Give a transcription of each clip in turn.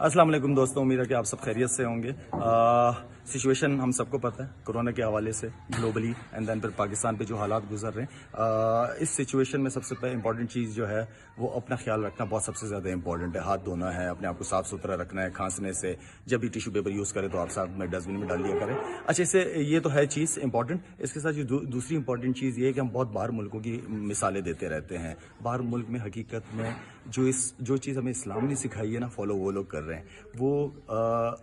अस्सलाम वालेकुम दोस्तों, उम्मीद है कि आप सब खैरियत से होंगे। सिचुएशन हम सबको पता है कोरोना के हवाले से ग्लोबली एंड देन फिर पाकिस्तान पे जो हालात गुजर रहे हैं। इस सिचुएशन में सबसे पहले इंपॉर्टेंट चीज़ जो है वो अपना ख्याल रखना बहुत सबसे ज़्यादा इंपॉर्टेंट है। हाथ धोना है, अपने आप को साफ़ सुथरा रखना है। खांसने से जब भी टिश्यू पेपर यूज़ करें तो आप साथ में डस्टबिन में डाल दिया करें। अच्छा, इससे ये तो है चीज़ इंपॉर्टेंट। इसके साथ जो दूसरी इंपॉर्टेंट चीज़ ये है कि हम बहुत बाहर मुल्कों की मिसालें देते रहते हैं। बाहर मुल्क में हकीकत में जो चीज़ हमें इस्लाम ने सिखाई है ना, फॉलो वो लोग कर रहे हैं। वो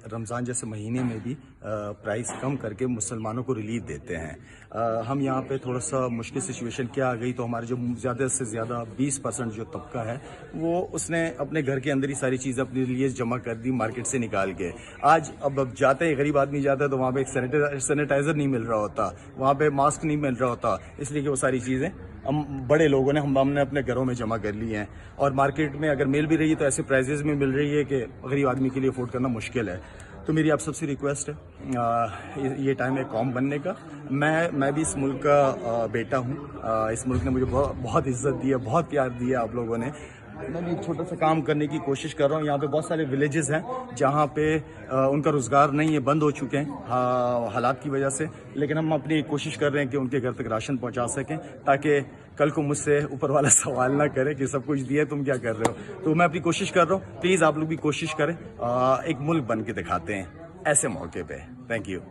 रमज़ान जैसे महीने में भी प्राइस कम करके मुसलमानों को रिलीफ देते हैं। हम यहाँ पे थोड़ा सा मुश्किल सिचुएशन क्या आ गई तो हमारे जो ज़्यादा से ज़्यादा 20% जो तबका है वो उसने अपने घर के अंदर ही सारी चीज़ें अपने लिए जमा कर दी मार्केट से निकाल के। आज अब जाते हैं, गरीब आदमी जाता है तो वहाँ पे एक सैनिटाइज़र नहीं मिल रहा होता, वहाँ पे मास्क नहीं मिल रहा होता, इसलिए कि वो सारी चीज़ें हम बड़े लोगों ने हमने अपने घरों में जमा कर ली हैं। और मार्केट में अगर मिल भी रही है तो ऐसे प्राइजेस में मिल रही है कि गरीब आदमी के लिए अफोर्ड करना मुश्किल है। तो मेरी आप सबसे रिक्वेस्ट है, ये टाइम है कौम बनने का। मैं भी इस मुल्क का बेटा हूँ। इस मुल्क ने मुझे बहुत इज्जत दी है, बहुत प्यार दिया आप लोगों ने। मैं भी एक छोटा सा काम करने की कोशिश कर रहा हूँ। यहाँ पे बहुत सारे विलेजेस हैं जहाँ पे उनका रोज़गार नहीं है, बंद हो चुके हैं हालात की वजह से। लेकिन हम अपनी कोशिश कर रहे हैं कि उनके घर तक राशन पहुँचा सकें, ताकि कल को मुझसे ऊपर वाला सवाल ना करे कि सब कुछ दिया तुम क्या कर रहे हो। तो मैं अपनी कोशिश कर रहा हूँ, प्लीज़ आप लोग भी कोशिश करें। एक मुल्क बन के दिखाते हैं ऐसे मौके पे। Thank you.